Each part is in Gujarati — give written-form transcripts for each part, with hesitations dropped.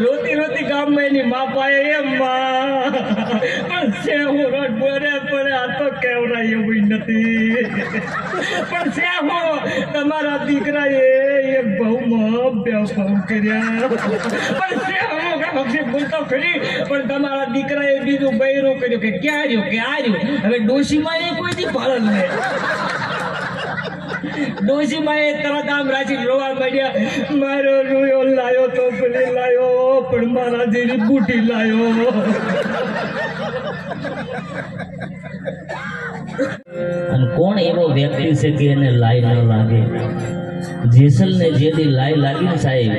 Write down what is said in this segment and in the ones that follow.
રોતી રોતી ગામમાં એની મા પાએ એમ માં પણ સેહુ રોડ બોરે પડે આ તો કેવરાય એવું નથી પણ સેહુ તમારા દીકરાએ એક બહુમાં બે બહુ કર્યા પણ સેહુ ભક્ષી બોલતો ખરી પણ તમારા દીકરાએ બીજું બૈરું કર્યું કે ક્યાં રહ્યું કે આ રહ્યું હવે ડોશીમાં એ કોઈ દી પાલન નહીં ડોશીમાં એ તરત આમ રાજી રોવા માંડ્યા મારો રૂયો લાયો તો પેલી લાયો પણ મારા જેવી બુટી લાયો અને કોણ એવો વ્યક્તિ છે કે એને લાઈ ન લાગે? જેસલને જે દી લાઈ લાગી ને સાહેબ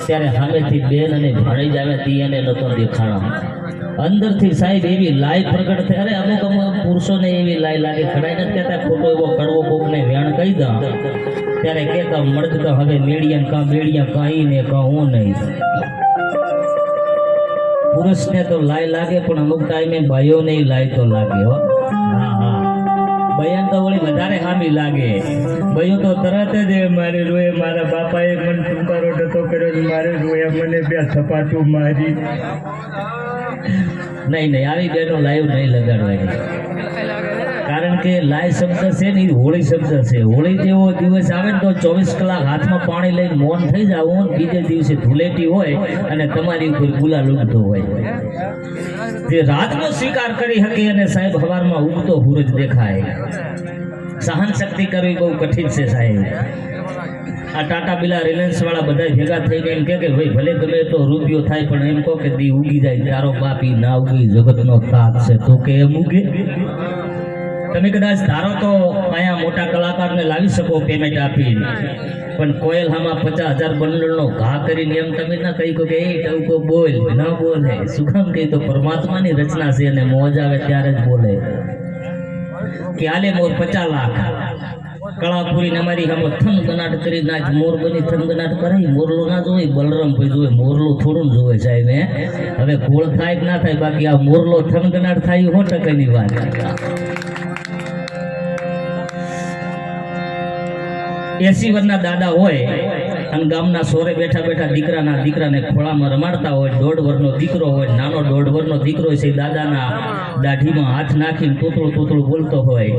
ત્યારે સામેથી બેન અને ભણી જ આવે તી એને નતો દેખાણો અંદરથી સાહેબ એવી લાઈ પ્રગટ થઈ. અરે અમુક પુરુષોને એવી લાઈ લાગે ખડાઈ નથી કહેતા ખોટો એવો કડવો કોકને વેણ કહી દઉં ત્યારે કહેતા મળદ તો હવે મેળિયા કાં બેડિયા કાંઈ ને કાં હું નહીં. પુરુષને તો લાઈ લાગે પણ અમુક ટાઈમે ભાઈઓને લાઈ તો લાગે હો. હા હા બયાન તો વળી વધારે હામી લાગે. બયો તો તરત જ મારે રોએ મારા બાપાએ મને ટૂંકારો ટકો કર્યો મારે રોયા મને બે થપાટું મારી. નહીં આવી બેનો લાઈવ નહીં લગાડવાની કારણ કે લાઈ શબ્દ છે ને એ હોળી શબ્દ છે. હોળી જેવો દિવસ આવે ને તો 24 કલાક હાથમાં પાણી લઈને મૌન થઈ જાવ બીજે દિવસે ધૂળેટી હોય અને તમારી ઉપર ગુલાલ ઉગતો હોય તે રાતનો સ્વીકાર કરી શકે અને સાહેબ સવારમાં ઉગતો સૂરજ દેખાય. સહન શક્તિ કરવી બહુ કઠિન છે સાહેબ. આ ટાટા બિલા રિલાયન્સ વાળા બધા ભેગા થઈને એમ કે ભાઈ ભલે ગમે તો રૂપિયો થાય પણ એમ કહો કે દી ઉગી જાય તારો બાપી ના ઉગી જગતનો તાત છે તો કે એમ ઉગે. તમે કદાચ ધારો તો અહીંયા મોટા કલાકારને લાવી શકો પેમેન્ટ આપી પણ કોયલ હામાં 50,000 બંડલનો ઘા કરીને એમ તમે ના કહી કે એ ટવકો બોલ ન બોલે શું કામ કહી તો પરમાત્માની રચના છે અને મોજ આવે ત્યારે જ બોલે કે આલે મોર 50 લાખ કળાપુરીને અમારી હામો થન ગનાટ કરી નાચ મોર બની થન ગનાટ કરે મોરલો ના જોવે બલરામ ભાઈ જોવે મોરલો થોડું જોવે સાહેબ. હવે ગોળ થાય કે ના થાય બાકી આ મોરલો થન ગનાટ થાય 100%ની વાત. 80 વર્ષના દાદા હોય અને ગામના સોરે બેઠા બેઠા દીકરાને ખોળામાં રમાડતા હોય. 1.5 વર્ષનો દીકરો હોય નાનો 1.5 વર્ષનો દીકરો છે દાદાના દાઢીમાં હાથ નાખીને તોતળું બોલતો હોય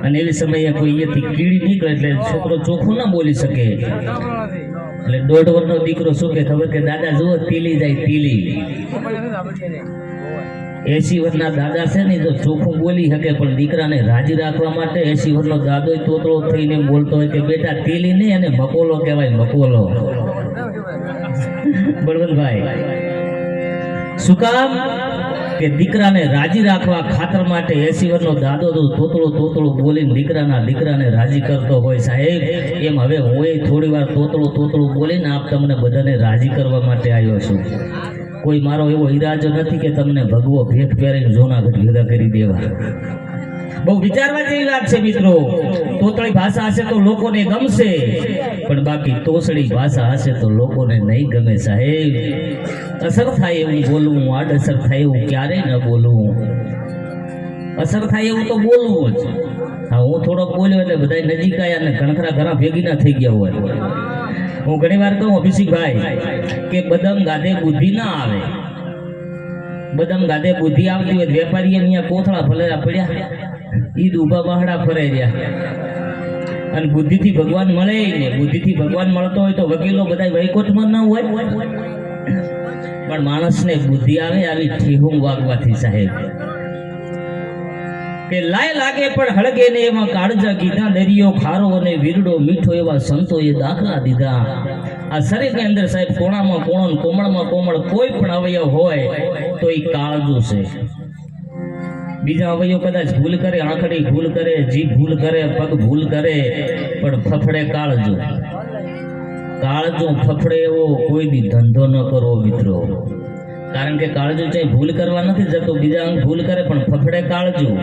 અને એવી સમયે કોઈ અહીંયાથી કીડી નીકળે એટલે છોકરો ચોખ્ખું ના બોલી શકે એટલે 1.5 વર્ષનો દીકરો શું કે ખબર કે દાદા જુઓ તીલી જાય તીલી. 80 વર્ષના દાદા છે ને તો ચોખ્ખું બોલી શકે પણ દીકરાને રાજી રાખવા માટે 80 વર્ષનો દાદો તોતળો થઈને બોલતો હોય કે બેટા તીલી નહીં અને મકોલો કહેવાય મકોલો. બળવંતભાઈ શું કામ કે દીકરાને રાજી રાખવા ખાતર માટે 80 વર્ષનો દાદો તો તોતળો બોલીને દીકરાને રાજી કરતો હોય સાહેબ. એમ હવે હું થોડી વાર તોતળું બોલીને આપ તમને બધાને રાજી કરવા માટે આવ્યો છું. કોઈ મારો એવો ઈરાદો નથી કે તમને ભગવો ભેખ પહેરીને જૂનાગઢ ભેગા કરી દેવા. બહુ વિચારવા જેવી વાત છે મિત્રો. તોતળી ભાષા હશે તો લોકોને ગમશે પણ બાકી તોસડી ભાષા હશે તો લોકોને નહીં ગમે સાહેબ. અસર થાય એવું બોલવું આડઅસર થાય એવું ક્યારેય ન બોલવું. અસર થાય એવું તો બોલવું જ. હા હું થોડોક બોલ્યો એટલે બધા નજીક આવ્યા અને ઘણખરા ઘણા ભેગી ના થઈ ગયા હોય. હું ઘણી વાર કહું અભિષેકભાઈ કે બદામ ગાધે બુદ્ધિ ના આવે. બદામ ગાધે બુદ્ધિ આવતી હોય વેપારી અહીંયા કોથળા ભલેરા પડ્યા ઈદ ઉભા બહાડા ફરાઈ રહ્યા અને બુદ્ધિથી ભગવાન મળે ને. બુદ્ધિથી ભગવાન મળતો હોય તો વકીલો બધા વૈકોટમાં ના હોય પણ માણસને બુદ્ધિ આવે આવી ઠીહું વાગવાથી સાહેબ કે લાય લાગે પણ હળગે ને એમાં કાળજા કીધા દરિયો ખારો અને વીરડો મીઠો એવા સંતોએ દાખલા દીધા. આ શરીરની અંદર સાહેબ કોણામાં કોણ કોમળમાં કોમળ કોઈ પણ અવયવ હોય તો એ કાળજું છે. બીજા અવયવ કદાચ ભૂલ કરે આંખડી ભૂલ કરે જીભ ભૂલ કરે પગ ભૂલ કરે પણ ફફડે કાળજું. કાળજું ફફડે એવો કોઈ દી ધંધો ન કરો મિત્રો કારણ કે કાળજું ચાહે ભૂલ કરવા નથી જતો બીજા અંગ ભૂલ કરે પણ ફફડે કાળજું.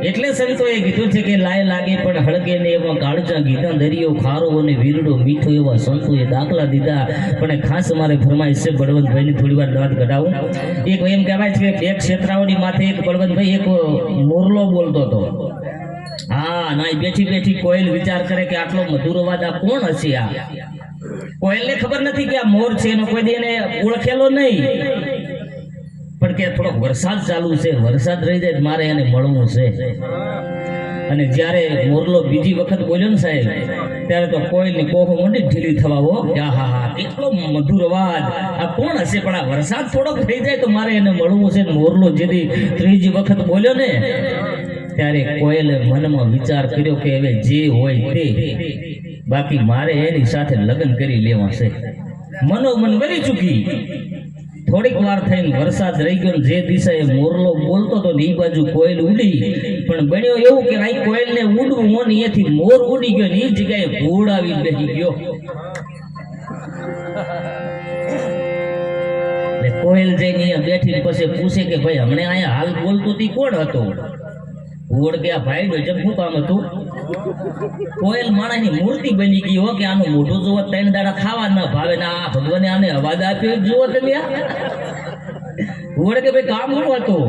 એટલે સંતોએ કીધું છે કે લાય લાગે પણ હળગે ને એવા કાળજા કીધા દરિયો ખારો અને વીરડો મીઠો એવા સંતોએ દાખલા દીધા. પણ ખાસ અમારે ફરમાઈશ છે બળવંતભાઈની થોડી વાર વાત કઢાવું. એક એમ કહેવાય છે કે એક ક્ષેત્રાઓની માથે એક બળવંતભાઈ એક મોરલો બોલતો હતો. હા ના બેઠી કોયલ વિચાર કરે કે આટલો મધુર અવાજ આ કોણ હશે આ કોયલને ખબર નથી કે આ મોર છે, એનો કોઈ દી એને ઓળખેલો નહીં, પણ કે થોડો વરસાદ ચાલુ છે, વરસાદ રહી જાય તો મારે એને મળવું છે. અને જ્યારે મોરલો બીજી વખત બોલ્યો ને સાહેબ, ત્યારે તો કોયલની કોહો મોટી ઢીલી થવા હો, હા હા કેટલો મધુર અવાજ, આ કોણ હશે, પણ આ વરસાદ થોડોક થઈ જાય તો મારે એને મળવું છે. મોરલો જેથી ત્રીજી વખત બોલ્યો ને, ત્યારે કોયલે મનમાં વિચાર કર્યો કે હવે જે હોય તે, બાકી મારે એની સાથે લગ્ન કરી લેવા છે. મનોમન વળી ચૂકી. થોડીક વાર થઈને વરસાદ રહી ગયો, જે દિશાએ મોરલો બોલતો તો એ બાજુ કોયલ ઉડી, પણ બન્યો એવું કે આ કોયલને ઉડવું મોન, અહીંયાથી મોર ઉડી ગયો ને એ જગ્યાએ ઘોડ આવી બેસી ગયો. કોયલ જઈને અહીંયા બેઠી પછી પૂછે કે ભાઈ હમણે અહીંયા હાલ બોલતો તી કોણ હતો? ઘોડ કે આ ભાઈ નો જબ શું કામ હતું? કોયલ માણસની મૂર્તિ બની ગઈ હો, કે આનું મોઢું જોવો 3 દાડા ખાવા ના ભાવે ને આ ભગવાને આને અવાજ આપ્યો જુઓ તમે. ઘોડ કે ભાઈ કામ શું હતું?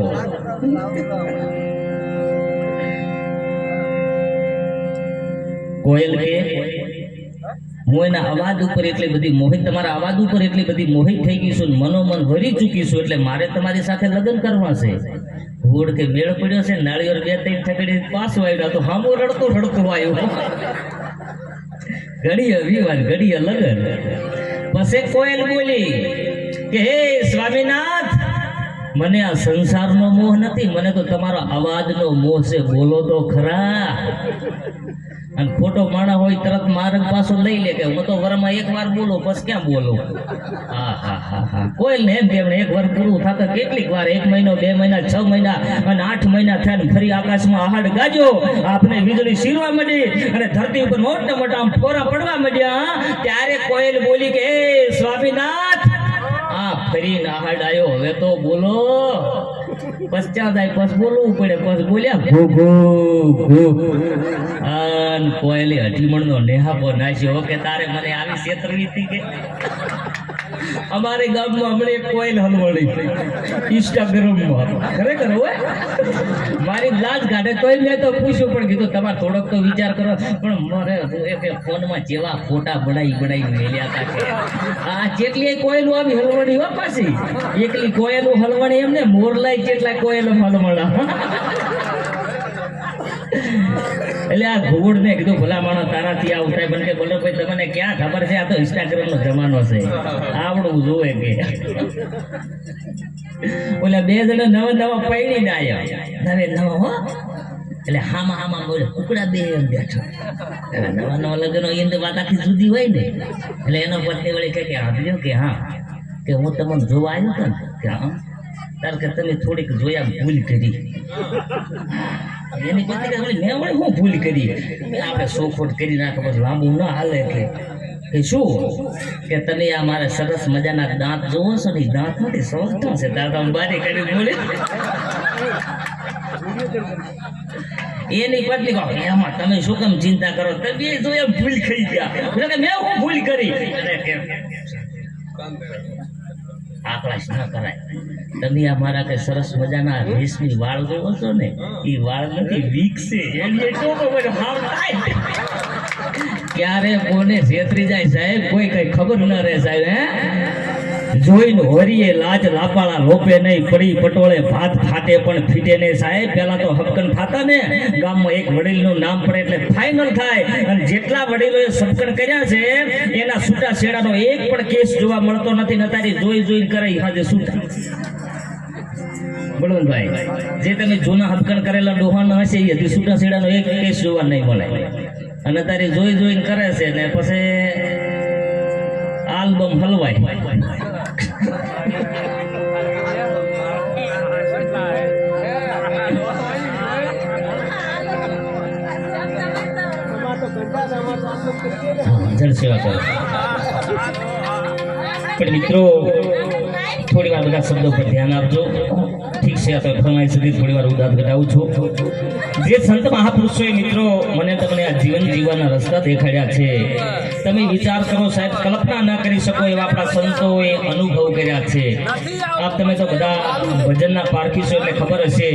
કોયલ કે હું એના અવાજ ઉપર એટલી બધી મોહિત, તમારા અવાજ ઉપર એટલી બધી મોહિત થઈ ગઈ છું, મનોમન વરી ચૂકી છું, એટલે મારે તમારી સાથે લગ્ન કરવા છે. ઘોડ કે મેળ પડ્યો છે, નાળિયેર 2-3 ઠકડી પાછો આવ્યો તો હામો રડતો આવ્યો. ઘડીએ વિવાદ, ઘડીએ લગ્ન. પછી કોયલ બોલી કે હે સ્વામીનાથ, મને આ સંસારનો મોહ નથી, મને તો તમારો અવાજનો મોહ છે, બોલો તો ખરા. અને ખોટો માણા હોય તરત માર્ગ પાછો લઈ લે કે હું તો વરમાં 1 વાર બોલું પછી ક્યાં બોલું. હા હા હા હા કોયલ ને એમ કે 1 વાર પૂરું થતા કેટલીક વાર 1 મહિનો 2 મહિના 6 મહિના અને 8 મહિના થયા ને ફરી આકાશમાં આહાડ ગાજો, આપને વીજળી શીરવા માંડી અને ધરતી ઉપર મોટા મોટા આમ ફોરા પડવા માંડ્યા. ત્યારે કોયલ બોલી કે હે સ્વામીનાથ, આ ફરી આહાડ આવ્યો, હવે તો બોલો. પશ્ચાત આય પછી બોલવું પડે, પછી બોલ્યા ઘો ઘો ઘો. અને કોયલે અઢીમણનો નેહાપો નાખ્યો કે તારે મને આવી છેતરવી હતી કે? અમારે ગામમાં હમણાં એક કોયલ હલવાડી ઇન્સ્ટાગ્રામમાં, ખરેખર હોય મારી લાજ કાઢે તોય મેં તો પૂછ્યું, પણ કીધું તમારે થોડોક તો વિચાર કરો. પણ મારે ફોનમાં જેવા ફોટા બનાવી મેલ્યા હતા કે આ જેટલી કોયલું આવી હલવાડી હો, પાછી એકલી કોયલું હલવાડી એમને મોરલાઈ કેટલા કોયલ હલવાડા. એટલે આ ઘોડ ને કીધું ભલા માણો તારાથી આવું થાય, પણ કે બોલો ભાઈ તમને ક્યાં ખબર છે, આ તો ઇન્સ્ટાગ્રામ નો જમાનો છે, આવડવું જોવે કે. ઓલા 2 જણા નવા પૈણીને આવ્યા, નવા હો, એટલે હામાં બોલે કુકડા 2 એમ બેઠો. નવા લગ્ન હોય એમ તો વાત આખી જુદી હોય ને, એટલે એનો પત્ની વળી કે આપ્યો કે હા, કે હું તમને જોવા આવ્યો હતો ને, કે હા તાર કે તમે થોડીક જોયા ભૂલ કરી. એની પત્ની કે મેં વળી હું ભૂલ કરી? આપણે સોખોટ કરી નાખે પછી લાંબુ ના હાલે. કે શું? કે તમે આ મારે સરસ મજાના દાંત જોવો છો ને, દાંત નથી સોચતો છે, દાંત આમ બારી કરી બોલે. એની પત્ની કહો એમાં તમે શું કેમ ચિંતા કરો, તમે જોયા ભૂલ કરી ગયા. મેં હું ભૂલ કરી? આકલાશ ના કરાય. તમે આ મારા કે સરસ મજાના રેશમી વાળ જોવો છો ને, એ વાળ નથી વિકસે, એની ટોકો મને ભાવ થાય. ક્યારે કોને છેતરી જાય સાહેબ, કોઈ કઈ ખબર ન રહે સાહેબ. હે જોઈને હોરીએ લાજ લાપાળા લોપે નહીં, પડી પટોળે ભાત ફાટે પણ ફીટે નહીં સાહેબ. પેલા તો હબકન થાતા ને, ગામમાં એક વડીલનું નામ પડે એટલે ફાઇનલ થાય, અને જેટલા વડીલોએ સબકન કર્યા છે એના છૂટા છેડાનો એક પણ કેસ જોવા મળતો નથી. નતારી જોઈને કરાઈ હાજે છૂટા. બળવંતભાઈ, જે તમે જૂના હબકન કરેલા ડોહાના હશે એ હજી છૂટા છેડાનો એક કેસ જોવા નહીં મળે, અને તારી જોઈને કરે છે ને પછી આલ્બમ હલવાય. જળ સેવા કરો. પણ મિત્રો થોડી વાર બધા શબ્દો પર ધ્યાન આપજો. ઠીક છે, તો ફરમાઈ સુધી થોડી વાર ઉદાસ ઘટાવું છું. જે સંત મહાપુરુષોએ મિત્રો મને તમને આ જીવન જીવવાના રસ્તા દેખાડ્યા છે, તમે વિચાર કરો સાહેબ, કલ્પના ના કરી શકો એવા આપણા સંતોએ અનુભવ કર્યા છે. આપ તમે તો બધા ભજનના પારખી છો એટલે ખબર હશે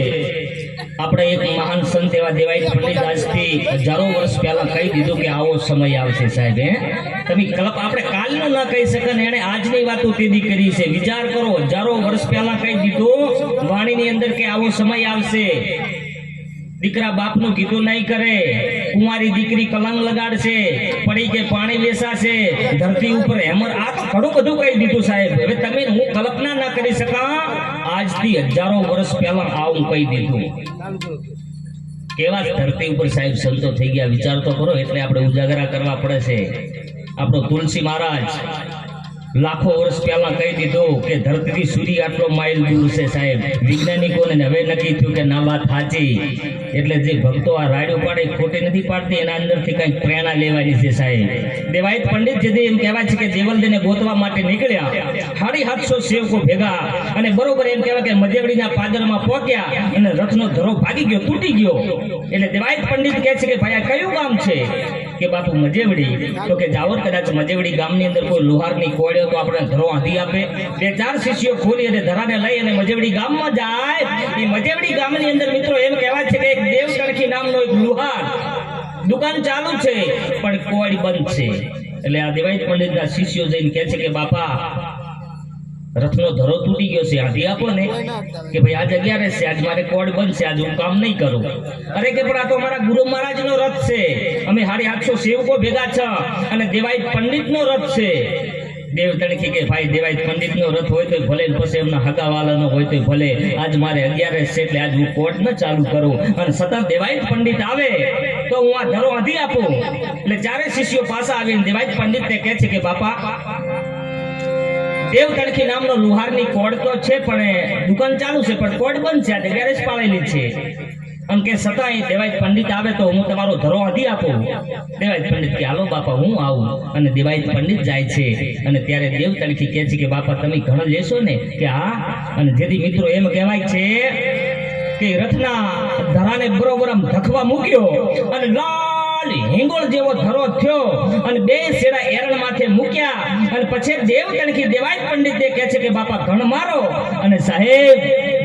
આપણે એક મહાન સંત એવા દેવાઈ પંડિત આજથી હજારો વર્ષ પહેલા કહી દીધું કે આવો સમય આવશે સાહેબ. તમે આપણે કાલનું ના કહી શકે ને એને આજની વાતો તેદી કરી છે. વિચાર કરો, હજારો વર્ષ પહેલા કહી દીધું વાણીની અંદર કે આવો સમય આવશે. દીકરા બાપનું કીધું નહીં કરે, કુંવારી દીકરી કલંગ લગાડશે, પડી કે પાણી વેસાશે, ધરતી ઉપર હેમર, આ તો ઘણું બધું કહી દીધું સાહેબ. હવે તમે હું કલ્પના ના કરી શકા, આજથી હજારો વર્ષ પહેલા આવું કહી દીધું. કેવા ધરતી ઉપર સાહેબ સંતો થઈ ગયા, વિચાર તો કરો. એટલે આપણે ઉજાગરા કરવા પડે છે. આપણો તુલસી મહારાજ લાખો વર્ષ પહેલા કહી દીધું કે ધરતીથી સૂર્ય આટલો માઇલ દૂર છે સાહેબ. વિજ્ઞાનિકોને હવે નક્કી થયું કે ના વાત સાચી. એટલે જે ભક્તો આ રાડ્યો પાડે ખોટી નથી પાડતી, એના અંદરથી કઈક પ્રેરણા લેવાની છે સાહેબ. દેવાયત પંડિત જે એમ કહેવાય છે કે દેવલદેને ગોતવા માટે નીકળ્યા, 750 સેવકો ભેગા, અને બરોબર એમ કહેવાય કે મજેવડીના પાદરમાં પહોંચ્યા અને રથનો ધરો ભાગી ગયો, તૂટી ગયો. એટલે દેવાયત પંડિત કહે છે કે ભાઈ આ કયું ગામ છે? કે બાપુ મજેવડી. તો કે જાઓ કદાચ મજેવડી ગામની અંદર કોઈ લુહારની કોળ્યો તો આપણે ધરો આંધી આપે. 2-4 શિષ્યો ખોલી અને ધરાને લઈ અને મજેવડી ગામમાં જાય. એ મજેવડી ગામની અંદર મિત્રો એમ કહેવાય છે કે એક દેવ તણખી નામનો એક લુહાર દુકાન ચાલુ છે પણ કોળી બંધ છે. એટલે આ દેવાયત પંડિતના શિષ્યો જઈને કહે છે કે બાપા રથનો ધરો તૂટી ગયો છે, આંધી આપો ને. કે ભાઈ આજ 11 છે, આજ મારે કોડ બંધ છે, આજ હું કામ નહીં કરું. અરે કે પણ આ તો અમારા ગુરુ મહારાજનો રથ છે, અમે 750 સેવકો ભેગા છે અને દેવાયત પંડિતનો રથ છે. દેવ તણખી કે ભાઈ દેવાયત પંડિતનો રથ હોય તો ભલે, પછી એમના હગાવાલાનો હોય તો ભલે, આજ મારે 11 છે એટલે આજ હું કોડ ન ચાલુ કરું. અને સતત દેવાયત પંડિત આવે તો હું આ ધરો આંધી આપું. એટલે 4 શિષ્યો પાછા આવીને દેવાયત પંડિતને કહે છે કે બાપા દેવ તણખી નામનો લુહારની કોડ તો છે પણ દુકાન ચાલુ છે પણ કોડ બંધ છે, આજે ગેરેજ પાડેલી છે. આમ કે છતાંય દેવાયત પંડિત આવે તો હું તમારો ધરો આંધી આપું. દેવાયત પંડિત કે હાલો બાપા હું આવું. અને દેવાયત પંડિત જાય છે. અને ત્યારે દેવ તણખી કહે છે કે બાપા તમે ઘણ લેશો ને? કે હા. અને જેથી મિત્રો એમ કહેવાય છે કે રથના ધરાને બરોબર આમ ધખવા મૂક્યો અને લાલ હિંગોળ જેવો ધરો થયો અને 2 શેડા એરણ માથે મૂક્યા. અને પછી દેવ તણખી દેવાયત પંડિતે કહે છે કે બાપા ઘણ મારો. અને સાહેબ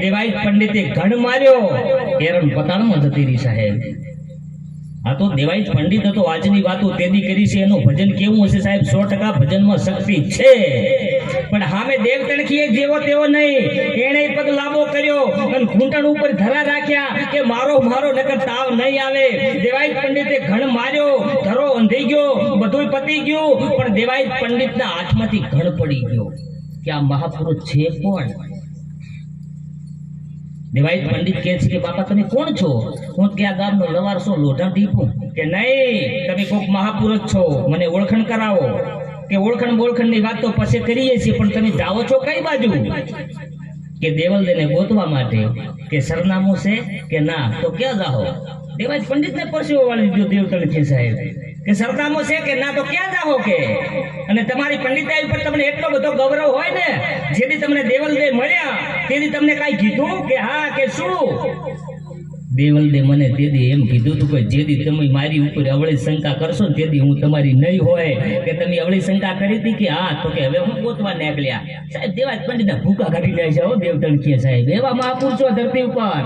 દેવાયત પંડિતે ઘણ માર્યો, એરણ પતાળમાં જતી રહી સાહેબ. આ તો દેવાયત પંડિત હતો. આજની વાતો તેદી કરી છે. એનું ભજન કેવું હશે સાહેબ? 100% ભજનમાં શક્તિ છે. પણ સામે દેવ તણખી જેવો તેવો નહીં. એને પગ લાંબો કર્યો અને ઘૂંટણ ઉપર ધરા રાખ્યા કે મારો મારો નકર તાવ નહીં આવે. દેવાયત પંડિતે ઘણ માર્યો, ધરો અંધી ગયો, બધું પતી ગયું. પણ દેવાયત પંડિતના હાથમાંથી ઘણ પડી ગયો. કે આ મહાપુરુષ છે કોણ? દેવાયત પંડિત કહે છે કે બાપા તમે કોણ છો? હું કે આ ગામનો લવાર છો, લોઢા ટીપું. કે નહીં, તમે કોઈક મહાપુરુષ છો, મને ઓળખણ કરાવો. કે ઓળખણ ની વાત તો પછી કરીએ છીએ, પણ તમે જાઓ છો કઈ બાજુ? કે દેવલદેને ગોતવા માટે. કે સરનામું છે? કે ના. તો ક્યાં જાઓ? દેવાયત પંડિતને પરસેવો વાળી દીધો દેવ તણખી સાહેબ. કે સરનામું છે? કે ના. તો ક્યાં જાઓ? કે અને તમારી પંડિતાઈ ઉપર તમને એટલો બધો ગૌરવ હોય ને, જેથી તમને દેવલદે મળ્યા તેથી તમને કાંઈ કીધું? કે હા. કે શું? દેવલદે મને તેથી એમ કીધું હતું કે જેથી તમે મારી ઉપર અવળી શંકા કરશો ને તેથી હું તમારી નહીં હોય. કે તમે અવળી શંકા કરી હતી? કે હા. તો કે હવે હું ગોતવા નીકળ્યા. સાહેબ દેવાયત પંડિતના ભૂકા કાઢી લે છે દેવ તણખી સાહેબ. એવા મહાપુરુષો ધરતી ઉપર.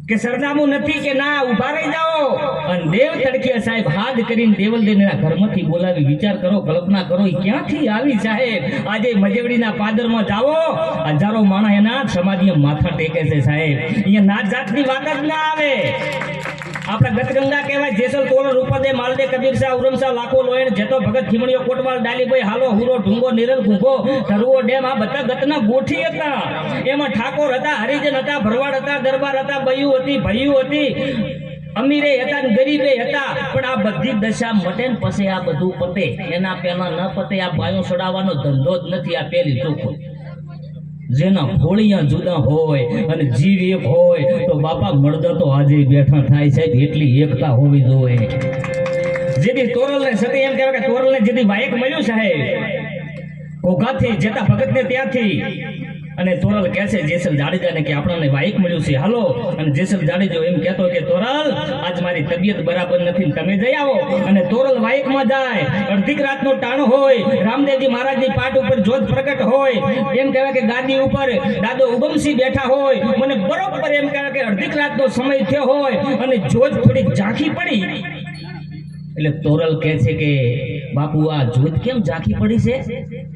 કે સરનામું નથી? કે ના. ઉભા રહી જાઓ. અને દેવ તણખી સાહેબ હાથ કરીને દેવલદેના ઘરમાંથી બોલાવી. વિચાર કરો, કલ્પના કરો, એ ક્યાંથી આવી સાહેબ? આજે મજેવડીના પાદરમાં જાઓ, હજારો માણસ એના સમાધિમાં માથા ટેકે છે સાહેબ. અહીંયા નાત જાતની વાત જ ના આવે. આપણા ગતગંગા કહેવાય, જેસલ તોરણ રૂપદે માલદે કબીર શાહ ઉરમશાહ લાખો લોયણ જેતો ભગત ખીમણીઓ કોટવાલ ડાલીભાઈ હાલો હુરો ઢુંગો નિરલ ઘૂંઘો ધરવો ડેમ, આ બધા ગતના ગોઠી હતા. એમાં ઠાકોર હતા, હરિજન હતા, ભરવાડ હતા, દરબાર હતા, બૈયું હતી, ભૈયું હતી, અમીરે હતા ને ગરીબે હતા. પણ આ બધી દશા મટે ને પછી આ બધું પતે. એના પહેલા ન પતે. આ બાયો છોડાવવાનો ધંધો જ નથી. આ પેલી ચોખ્ખું. જેના ફોળિયા જુદા હોય અને જીવ એક હોય તો બાપા મળદા તો આજે બેઠા થાય સાહેબ. એટલી એકતા હોવી જોઈએ. જેથી તોરલને સતી એમ કહેવાય કે તોરલને જેથી વાયક મળ્યું સાહેબ ઘોઘાથી, જેતા ભગતને ત્યાંથી, અને તોરલ કહે છે જેસલ જાડેજાને કે આપણને વાઈક મળ્યું છે હાલો. અને જેસલ જાડેજો એમ કહેતો કે તોરલ આજ મારી તબિયત બરાબર નથી ને તમે જઈ આવો. અને તોરલ વાઈકમાં જાય. અડધીક રાતનો ટાણો હોય, રામદેવજી મહારાજની પાટ ઉપર જ્યોત પ્રગટ હોય, એમ કહેવાય કે ગાદી ઉપર દાદો ઉગમસિંહ બેઠા હોય. મને બરોબર એમ કહેવાય કે અડધીક રાતનો સમય થયો હોય અને જ્યોત થોડીક ઝાંખી પડી. એટલે તોરલ કહે છે કે બાપુ આ જ્યોત કેમ ઝાંખી પડી છે?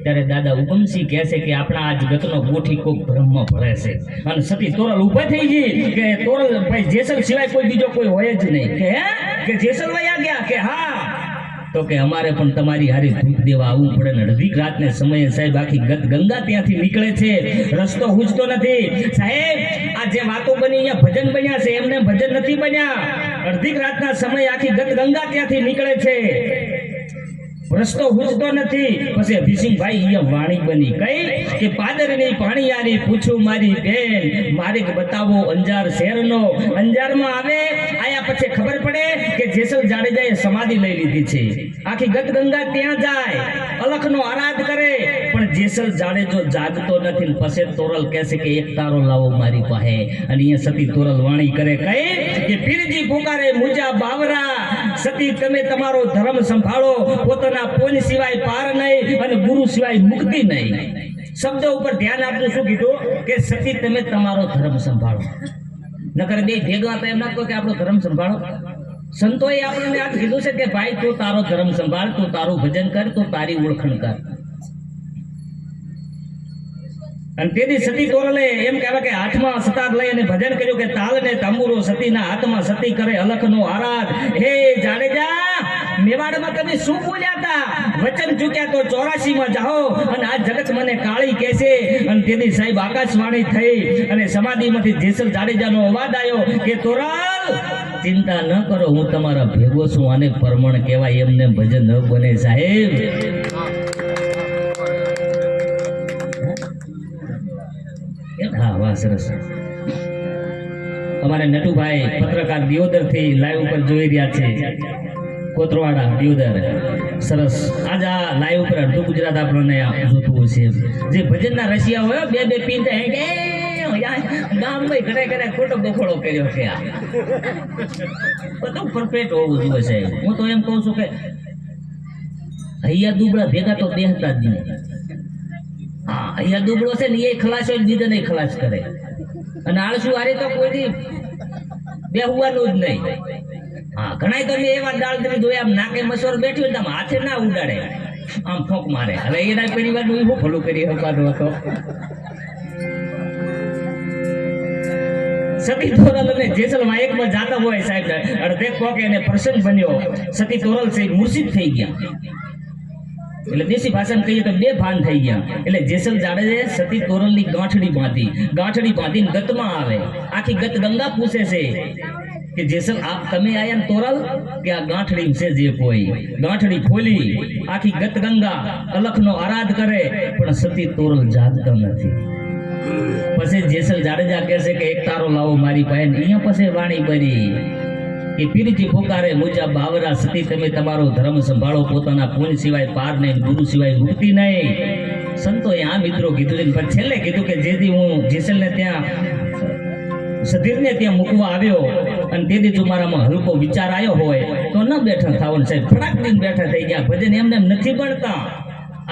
ત્યારે દાદા ઉગમસિંહ કહે છે કે આપણા આ જગતનો ગોઠી કોક બ્રહ્મ ભળે છે. અને સતી તોરલ ઊભા થઈ ગઈ કે તોરલ ભાઈ જેસલ સિવાય કોઈ બીજો કોઈ હોય જ નહીં. કે હે કે જેસલ વયા ગયા? કે હા. તો કે અમારે પણ તમારી હારી ધૂપ દેવા આવવું પડે ને. અડધીક રાતને સમયે સાહેબ આખી ગંગા ત્યાંથી નીકળે છે, રસ્તો હુજતો નથી. સાહેબ આ જે વાતો બની અહીંયા ભજન બન્યા છે, એમને ભજન નથી બન્યા. અડધીક રાતના સમયે આખી ગંગા ત્યાંથી નીકળે છે, રસ્તો હુજતો નથી. પછી અભિસિંહભાઈ અહીંયા વાણી બની કઈ કે પાદરની પાણીયારી પૂછું મારી બેન, માર્ગ બતાવો અંજાર શહેરનો. અંજારમાં આવે આયા પછી ખબર પડે કે જેસલ જાડેજાએ સમાધિ લઈ લીધી છે. આખી ગંગા ત્યાં જાય, અલખનો આરાધ કરે, પણ જેસલ જાડેજો જાગતો નથી. પછી તોરલ કહેશે કે એક તારો લાવો મારી પાસે. અને અહીંયા સતી તોરલ વાણી કરે કઈ કે પીરજી પુકારે મુજા બાવરા, સતી તમે તમારો ધર્મ સંભાળો, પોતાના પોન સિવાય પાર નહીં અને ગુરુ સિવાય મુક્તિ નહીં. શબ્દ ઉપર ધ્યાન આપવું. શું કીધું કે સતી તમે તમારો ધર્મ સંભાળો. નકર બે ભેગા તો એમ ના કહો કે આપણો ધર્મ સંભાળો. સંતોએ આપણને આ કીધું છે કે ભાઈ તું તારો ધર્મ સંભાળ, તું તારું ભજન કર, તું તારી ઓળખાણ કર. અને તેથી સતી તોરલે એમ કહેવાય કે હાથમાં સતાર લઈ અને ભજન કર્યું કે તાલ ને તંબુરો સતીના હાથમાં સતી કરે અલખનો આરાધ. હે જાડેજા મેવાડમાં તમે શું બોલ્યા હતા? વચન ચૂક્યા તો 84 માં જાઓ. અને આ જગત મને કાળી કહેશે. અને તેથી સાહેબ આકાશવાણી થઈ અને સમાધિમાંથી જેસલ જાડેજાનો અવાજ આવ્યો કે તોરલ ચિંતા ન કરો, હું તમારા ભેગો છું. આને પરમણ કહેવાય, એમને ભજન ન બને સાહેબ. હા વાહ સરસ. અમારે નટુભાઈ પત્રકાર દિયોદર થી લાઈવ ઉપર જોઈ રહ્યા છે, કોતરવાડા દિયોદર. સરસ. આજ આ લાઈવ ઉપર અડધું ગુજરાત આપણને જોતું હશે. જે ભજનના રસિયા હોય બે બે પીન ગામમાં ઘરે ઘરે ખોટો બખોડો કર્યો છે. આ બધું પરફેક્ટ હોવું જોઈએ સાહેબ. હું તો એમ કહું છું કે હૈયા દુબળા ભેગા તો બેહતા જ નહીં. હા અહીંયા દુબળો છે ને એ ખલાસ હોય, બીજાને ખલાસ કરે. અને આળસુ હારે તો કોઈ બેહવાનું જ નહીં. હા ઘણા તો એવા દાળ તમે જોયા આમ નાકે મસોર બેઠી હોય, આમ હાથે ના ઉડાડે, આમ ઠોક મારે. હવે એના પરિવારનું શું ભલું કરી શકવાનો હતો? સતી તોરલ અને જેસલ વાયકમાં જાતા હોય સાહેબ, અડધે કોકે એને પ્રસંગ બન્યો. સતી તોરલ છે મુર્શિદ થઈ ગયા. એટલે દેશી ભાષામાં કહીએ તો બે ભાન થઈ ગયા. એટલે જેસલ જાડેજાએ સતી તોરલની ગાંઠડી બાંધીને ગતમાં આવે. આખી ગત ગંગા પૂછે છે કે જેસલ આપ તમે આયા ને તોરલ કે આ ગાંઠડી છે જે કોઈ. ગાંઠડી ખોલી આખી ગત ગંગા અલખનો આરાધ કરે, પણ સતી તોરલ જાગતા નથી. પછી જેસલ જાડેજા કહે છે કે એક તારો લાવો મારી પાસે. અહીંયા પછી વાણી બની કે પીરજી પુકારે મુજા બાવરા, સતી તમે તમારો ધર્મ સંભાળો, પોતાના પૂન સિવાય પાર નહીં, ગુરુ સિવાય મુક્તિ નહીં. સંતોએ આ મિત્રો કીધું છે. પણ છેલ્લે કીધું કે જેથી હું જેસલને ત્યાં સધીરને ત્યાં મૂકવા આવ્યો અને તેથી જો મારામાં હલકો વિચાર આવ્યો હોય તો ન બેઠા થવાનું સાહેબ. ફટાક દિન બેઠા થઈ ગયા. ભજન એમને નથી બનતા.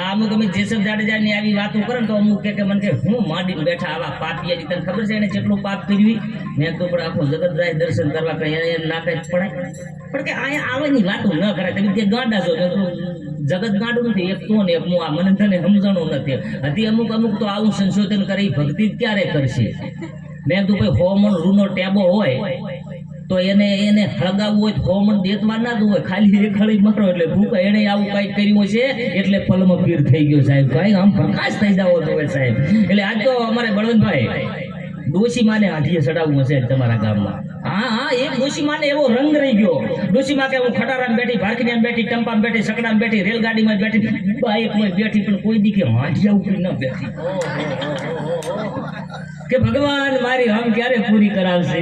આ અમુક અમે જેસલ જાડેજાની આવી વાતો કરે તો અમુક કે મને કે હું માંડીને બેઠા આવા પાપિયાની. તને ખબર છે એને કેટલું પાપ કર્યું? મેં તો પણ આખું જગત જાય દર્શન કરવા કઈ ના કઈ પડાય. પણ કે અહીંયા આવવાની વાતો ન કરાય. તમે જે ગાંડા છો જગત ગાંડું નથી. એક તો ને એક હું આ મને તને સમજણું નથી. હજી અમુક તો આવું સંશોધન કરી ભક્તિ ક્યારે કરશે? મેં તો ભાઈ હોમણ રૂનો ટેબો હોય તો એને હળગાવવું હોય તો હોમણ દેતવા ના દઉં હોય, ખાલી રેખડી મારો એટલે ભૂખ. એને આવું કઈ કર્યું છે એટલે પલમાં પીર થઈ ગયો સાહેબ. કઈ આમ પ્રકાશ થઈ જવો જોઈએ સાહેબ. એટલે આજ તો અમારે બળવંતભાઈ ડોશી માને હાથીએ ચડાવવું હશે તમારા ગામમાં. હા એક ડોશી માને એવો રંગ રહી ગયો. ડોશી માં કે હું ખટારામાં બેઠી, ભારખડીમાં બેઠી, ટંપામાં બેઠી, સકડામાં બેઠી, રેલગાડીમાં બેઠી, બાઇકમાં બેઠી, પણ કોઈ દી કે હાથિયા ઉપર ન બેઠી. કે ભગવાન મારી હમ ક્યારે પૂરી કરાવશે?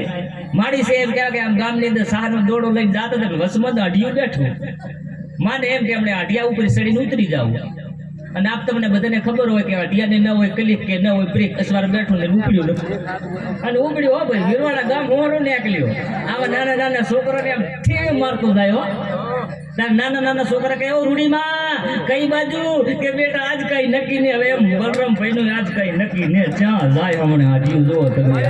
મારી છે એમ કે આમ ગામની અંદર સહારનો દોડો લઈને જાતો હતો, વસમાં અઢિયું બેઠું. માને એમ કે આપણે અઢિયા ઉપર ચડીને ઉતરી જાવ. અને આપ તમને બધાને ખબર હોય કે ટીયાને ન હોય ક્લિક કે ન હોય બ્રેક અસવાર બેઠું ને ઉપડ્યું નથી અને ઉપડ્યું હો ભાઈ વીરવાડા ગામ હોવાનું નીકળ્યો આવા નાના નાના છોકરાને આમ ઠેમ મારતું જાય હો તાર નાના નાના છોકરા કે એવો રૂડીમાં કઈ બાજુ કે બેટા આજ કઈ નક્કી ને હવે એમ બલરામ ભાઈ નું આજ કઈ નક્કી ને ક્યાં જાય હમણાં આ જીવ જોવો તમે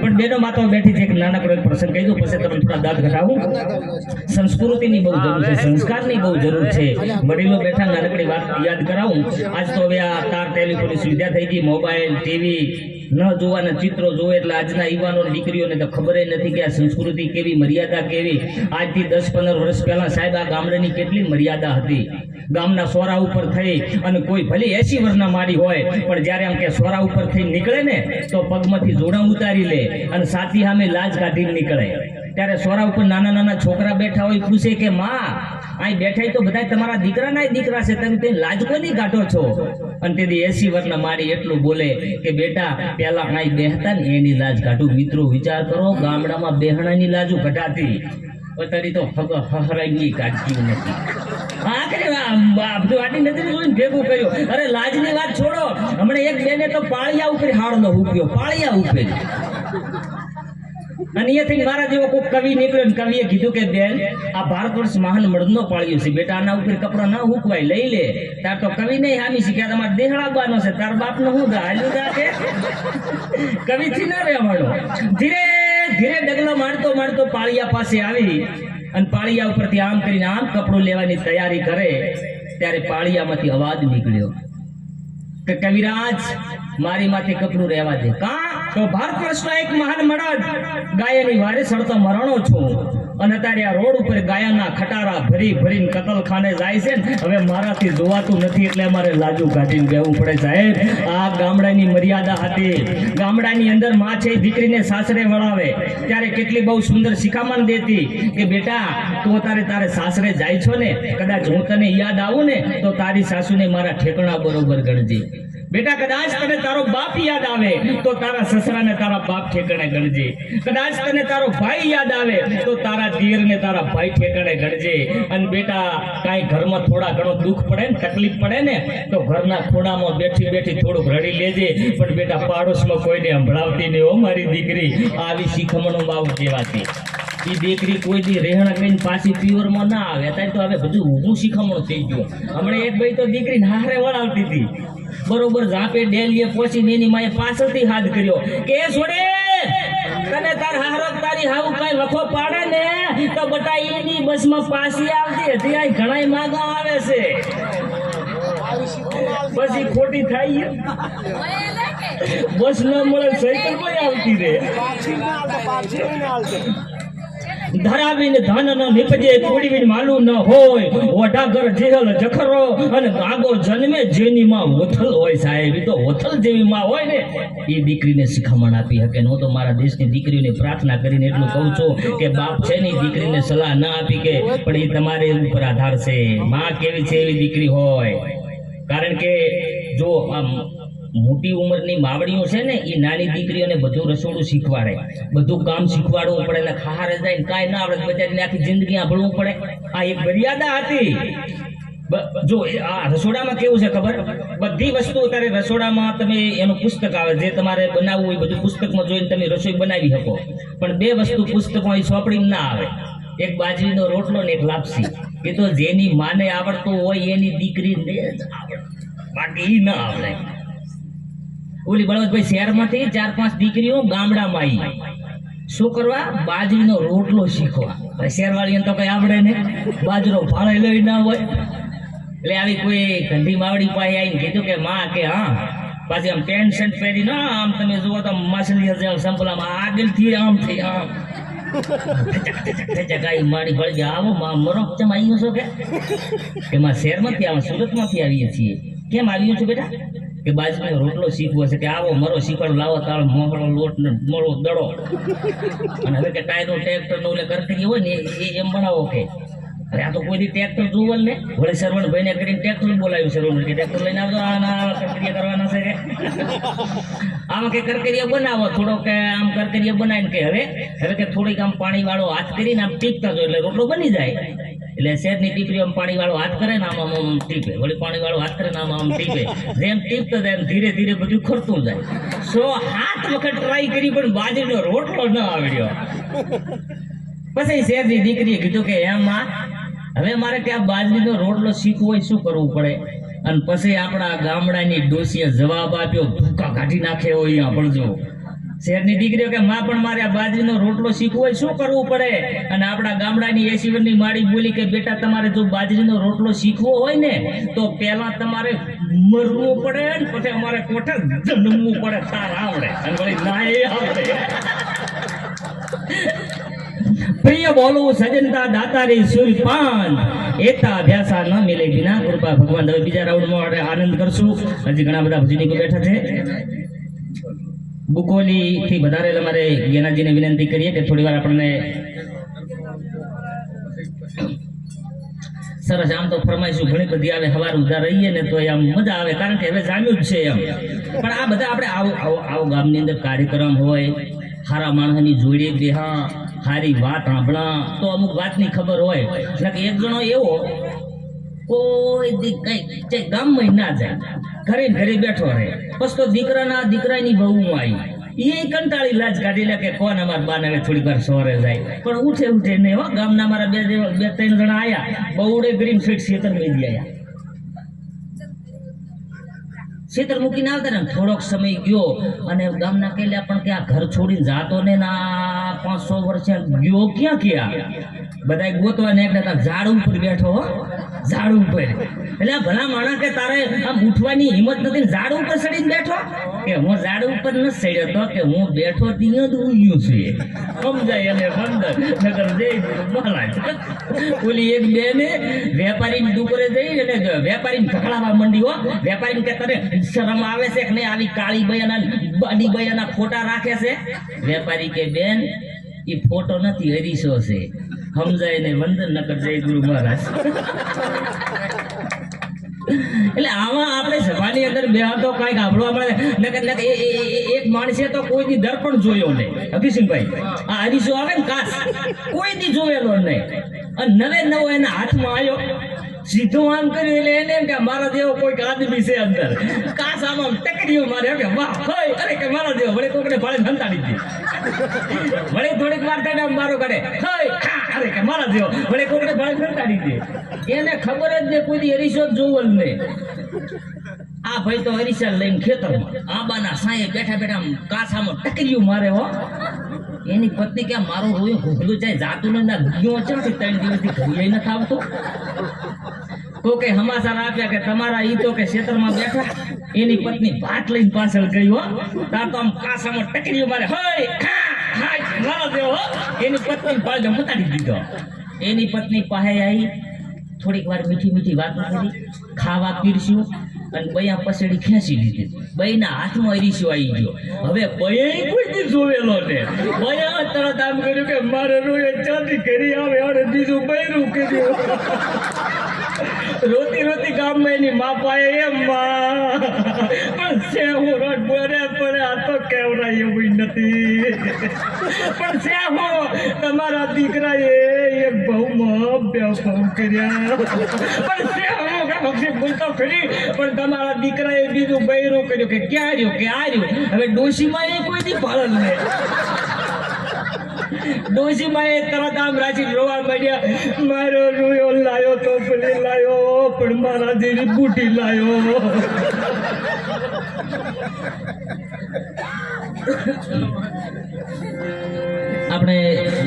પણ બેનો માતો બેઠી છે કે નાનકડો એક પ્રસંગ કહી દઉં પછી તમે થોડા દાંત ઘટાવું સંસ્કૃતિની બહુ જરૂર છે સંસ્કારની બહુ જરૂર છે વડીલો બેઠા નાનકડી વાત યાદ કરાવું આજ તો હવે આ તાર ટેલિફોનની સુવિધા થઈ ગઈ મોબાઈલ ટીવી ન જોવાના ચિત્રો જોવે એટલે આજના યુવાનો દીકરીઓને તો ખબર નથી કે આ સંસ્કૃતિ કેવી મર્યાદા કેવી આજથી 10-15 વર્ષ પહેલા સાહેબ આ ગામડાની કેટલી મર્યાદા હતી ગામના સોરા ઉપર થઈ અને કોઈ ભલે 80 વર્ષના મારી હોય પણ જ્યારે આમ કે સોરા ઉપર થઈ નીકળે ને તો પગમાંથી જોડા ઉતારી લે અને સાથી સામે લાજ કાઢીને નીકળે ત્યારે સોરા ઉપર નાના નાના છોકરા બેઠા હોય પૂછે કે માં અહીં બેઠા તો બધા તમારા દીકરાના દીકરા છે તમે તે લાજ કોની કાઢો છો અને તેથી 80 વર્ષના મારી એટલું બોલે કે બેટા પેલા અહીં બેહતા ને એની લાજ કાઢું મિત્રો વિચાર કરો ગામડામાં બેહણાની લાજુ કઢાતી અત્યારે તો હરાઈ કાઢતી નથી ભેગું કર્યું અરે લાજની વાત છોડો હમણાં એક બેને તો પાળિયા ઉપર હાડનો હુક્યો પાળિયા ઉપર અને અહીંયાથી મારા જેવો કોઈ કવિ નીકળ્યો ને કવિએ કીધું કે બેન આ ભારત વર્ષ મહાન મળદનો પાળ્યો છે બેટા આના ઉપર કપડા ના હુકવાય લઈ લે તાર તો કવિ નહીં હામી શીખ્યા તમારે દેહડાવવાનો છે તાર બાપ નો હું હાલ્યું કે કવિ થી ના રહેવાનો ધીરે ધીરે ડગલો મારતો મારતો પાળિયા પાસે આવી અને પાળિયા ઉપરથી આમ કરીને આમ કપડું લેવાની તૈયારી કરે ત્યારે પાળિયામાંથી અવાજ નીકળ્યો કે કવિરાજ મારી માથે કપડું રહેવા દે કા તો ભારત વર્ષનો એક મહાન મળદ ગાયની વારે સડતો મરણો છું અને અત્યારે આ રોડ ઉપર ગાયના ખટારા ભરી ભરીને કતલખાને જાય છે ને હવે મારાથી જોવાતું નથી એટલે અમારે લાજુ કાઢીને બેવું પડે સાહેબ આ ગામડાની મર્યાદા હતી ગામડાની અંદર માં છે દીકરીને સાસરે વળાવે ત્યારે કેટલી બહુ સુંદર શિખામણ દેતી કે બેટા તું તારે સાસરે જાય છો ને કદાચ હું તને યાદ આવું ને તો તારી સાસુને મારા ઠેકણા બરોબર ગણજે બેટા કદાચ તને તારો બાપ યાદ આવે તો તારા સસરાને તારા બાપ ઠેકાણે ગણજે કદાચ તને તારો ભાઈ યાદ આવે તો તારા દીયરને તારા ભાઈ ઠેકાણે ગણજે અને બેટા કાંઈ ઘરમાં થોડા ઘણો દુઃખ પડે ને તકલીફ પડે ને તો ઘરના ખોડામાં બેઠી બેઠી થોડુંક રડી લેજે પણ બેટા પાડોશમાં કોઈને સંભળાવતી નહીં હો મારી દીકરી આવી શીખમણો બાવ કહેવાતી એ દીકરી કોઈ દી રહેણા કરીને પાછી પ્યોરમાં ના આવે અત્યારે તો હવે બધું ઊભું શીખમણું થઈ ગયું હમણાં એક ભાઈ તો દીકરીને હારે વળાવતી હતી બરોબર ઝાપે ડેલીએ પહોંચીને એની માએ પાછળથી હાથ કર્યો કે છોડે તને તાર હારો તારી હાવું કઈ વખો પાડે ને તો બટા એની બસમાં પાછી આવતી હતી આ ઘણાય માગા આવે છે પછી ખોટી થાય બસ ન મળે સાયકલ માં આવતી રે ધરાવીને ધન ન નીપજે તોડીવીને માલું ન હોય ઓઢાગર જેહલ જખરો અને ગાગો જન્મે જેની માં વથલ હોય સાહેબ તો વથલ જેવી માં હોય ને એ દીકરીને શિખામણ આપી શકે નો તો મારા દેશની દીકરીઓને પ્રાર્થના કરીને એટલું કહું છું કે બાપ છે ને દીકરીને સલાહ ના આપી કે પણ એ તમારે ઉપર આધાર છે માં કેવી છે એવી દીકરી હોય કારણ કે જો આમ મોટી ઉંમરની માવડીઓ છે ને એ નાની દીકરીઓને બધું રસોડું શીખવાડે બધું કામ શીખવાડવું પડે ને ખારે જાય ને કાંઈ ના આવડે બધાને આખી જિંદગી આંભળવું પડે આ એક મર્યાદા હતી જો આ રસોડામાં કેવું છે ખબર બધી વસ્તુ અત્યારે રસોડામાં તમે એનું પુસ્તક આવે જે તમારે બનાવવું હોય બધું પુસ્તકમાં જોઈને તમે રસોઈ બનાવી શકો પણ બે વસ્તુ પુસ્તકમાં એ સોંપડીમાં ના આવે એક બાજરીનો રોટલો ને એક લાપસી એ તો જેની માને આવડતું હોય એની દીકરીને જ આવડે બાકી ઈ ના આવડે ઓલી બળવંતભાઈ શહેરમાંથી 4-5 દીકરીઓ ગામડામાં આવી શું કરવા બાજરીનો રોટલો શીખવા શહેરવાળીને તો કઈ આવડે ને બાજરો ભાડે લઈ ના હોય એટલે આવી કોઈ ગંધી માવડી પાસે આવીને કીધું કે માં કે હા પાછી આમ પેન્ટ શર્ટ પહેરી ના આમ તમે જુઓ તો માછલી સંપલામાં આગળથી આમ થઈ આમ મારી ભળી ગયા આવો મરો કેમ આવ્યો છો કે એમાં શહેરમાંથી આવો સુરતમાંથી આવીએ છીએ કેમ આવ્યો છો બેટા કે બાજરીનો રોટલો શીખવો છે કે આવો મરો શીખવાડો લાવો તાળો મોહળો લોટ ને મોળો દડો અને હવે કે ટાયરો ટ્રેક્ટર નો એટલે કરતી હોય ને એમ બનાવો કે અરે આ તો કોઈ ટ્રેક્ટર જોવલ ને વળી સરવણ ભાઈ ને કરીને ટ્રેક્ટર બોલાવ્યું સરવણ કે ટ્રેક્ટર લઈને આવજો આના કરકરિયા કરવાના છે કે આમાં કે કરકરિયા બનાવો થોડો કે આમ કરકરિયા બનાવીને કે હવે કે થોડીક આમ પાણી વાળો હાથ કરીને આમ ટીપતા જો એટલે રોટલો બની જાય એટલે શેરની દીકરીઓ પાણી વાળો હાથ કરે ને આમ ટીપે, વળી પાણી વાળો હાથ કરે ને આમ ટીપે, જેમ ટીપતો જાય એમ ધીરે ધીરે બધું ખરતું જાય. 107 વખત ટ્રાય કરી પણ બાજરીનો રોટલો ન આવડ્યો. પછી શેરની દીકરીએ કીધું કે એમાં હવે મારે ત્યાં બાજરીનો રોટલો શીખવો હોય શું કરવું પડે? અને પછી આપણા ગામડાની ડોસીએ જવાબ આપ્યો, ભૂકા કાઢી નાખે હોય અહીંયા પડજો. શેરની દીકરીઓ કે માં પણ મારે આ બાજરીનો રોટલો શીખવો હોય શું કરવું પડે? અને આપણા ગામડાની 80 વર્ષની માડી બોલી કે બેટા તમારે જો બાજરીનો રોટલો શીખવો હોય ને તો પહેલા તમારે મરવું પડે ને પછી અમારે કોઠે જન્મવું પડે તાર આવડે. અને વળી ના એ આવડે. પ્રિય બોલું સજનતા દાતારી સૂર્યપાન એકતા અભ્યાસા ન મિલે વિના કૃપા ભગવાન. હવે બીજા રાઉન્ડમાં આનંદ કરશું. હજી ઘણા બધા ભજનીકો બેઠા છે. બુકોલી થી વધારેલ અમારે જ્ઞાનાજીને વિનંતી કરીએ કે થોડી વાર આપણને સરસ આમ તો ફરમાઈશું ઘણી બધી આવે, હવાર ઉધાર રહીએ ને તો આમ મજા આવે, કારણ કે હવે જામ્યું જ છે એમ. પણ આ બધા આપણે આવો ગામની અંદર કાર્યક્રમ હોય, હારા માણસની જોડે બેહા, હારી વાત સાંભળા તો અમુક વાતની ખબર હોય. એટલે કે એક જણો એવો કોઈ દી કઈ ગામમાં ના જાય, ઘરે ઘરે બેઠો રહે. પછી તો દીકરાની બહુ આવી એ કંટાળી લાજ કાઢી લે કે કોણ અમારા બાને હવે થોડી વાર સોરે જાય. પણ ઉઠે નહીં હો. ગામના મારા બે 3 જણા આયા, બહુડે ગ્રીન ફીટ શેતર મેદી આયા. શેતર મૂકીને આવતા ને થોડોક સમય ગયો અને ગામના કેલ્યા પણ કે આ ઘર છોડીને જાતો ને ના 500 વર્ષ ગયો ક્યાં બધા ગોતવા નીકળ્યા. ઝાડ ઉપર બેઠો, ઝાડ ઉપર. એટલે ભલા માણસ કે તારે આમ ઉઠવાની હિંમત નથી, ઝાડ ઉપર ચડીને બેઠો? કે હું ઝાડ ઉપર નથી ચડ્યો તો કે હું બેઠો ત્યાં જ ઉગ્યું છું. સમજાય એને બંદર નગર જઈ મહારાજ. ઓલી એક બેને વેપારીની દુકાને જઈ અને વેપારીને ઢકડાવા માંડી. હો વેપારીને કે તને શરમ આવે છે કે નહીં? આવી કાળી બયાના બાડી બયાના ફોટા રાખે છે. વેપારી કે બેન એ ફોટો નથી, હરીશો છે. સમજાય ને વંદન નકર જય ગુરુ મહારાજ. એટલે આમાં આપણે સભાની અંદર બેહતો કઈક આપણો આપણે એક માણસે તો કોઈ દી દર્પણ જોયો નહીં. અભિસિંહભાઈ આ હરીશો આવે ને કાસ કોઈ દી જોયેલો નહીં. અને નવો એના હાથમાં આવ્યો, સીધું આમ કર્યું એટલે એને એમ કે મારા જેવો કોઈક આદમી છે અંદર. કાસ આમ ટકરીઓ મારે કે વાહ હોય, અરે કે મારા જેવો. વળી કોકને ભાડે ધંધાડી દી, વળી થોડીક વાર થાય મારો કાઢે હોય, અરે કે મારા જેવો. વળી કોકને ભાડે ધંધાડી દે. એને ખબર જ નહીં કોઈ દી હરીશો જોવો જ નહીં. આ ભાઈ તો હરીશા લઈને ખેતરમાં આંબાના સાંયે બેઠા બેઠા કાસામાં ટકરીઓ મારે. હો એની પત્ની કે મારું રોયું ઘૂઘલું જાય જાતું ને ગયો છે 3 દિવસથી ઘરે નથી આવતો. તો કે સમાચાર આપ્યા કે તમારા ઈ તો કે ક્ષેત્રમાં બેઠા. એની પત્ની ભાત લઈને પાછળ ગઈ. હો તાર તો આમ કાસામાં ટકરીઓ મારે હોય, મારા દેવો. એની પત્ની પાછળ મતાડી દીધો. એની પત્ની પાસે આવી, થોડીક વાર મીઠી વાતો કરી, ખાવા પીરસ્યું અને બયા પસેડી ખેંચી લીધી. બઈના હાથમાં હરીશો આવી ગયો. હવે બયા કોઈ દી જોવેલો ને બયા તરત આમ કર્યું કે મારે રોય ચાંદી કરી આવે અને બીજું બૈરું કર્યું. રોતી ગામમાં એની મા પાએ એમ પણ સેહુ રોડ બોરે પડે આ તો કેવડાય એવું નથી. પણ સેહુ તમારા દીકરાએ એક બહુમાં બે બહુ કર્યા. પણ સેહુ બોલતો ખરી પણ તમારા દીકરાએ બીજું બૈરું કર્યું કે ક્યાં રહ્યું કે આ રહ્યું. હવે ડોશીમાં એ કોઈ દી પાળન નહીં. ડોશીમાં એ તરત આમ રાજી રોવા માંડ્યા, મારો રૂયો લાયો તો પેલી લાયો પણ મારા જેવી બુટી લાયો. આપણે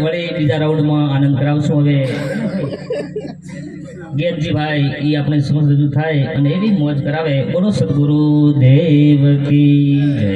વળી બીજા રાઉન્ડમાં આનંદ કરાવશું. હવે જ્ઞાનજીભાઈ એ આપણે સમજ રજૂ થાય અને એવી મોજ કરાવે. બોલો સદગુરુ દેવ કી જય.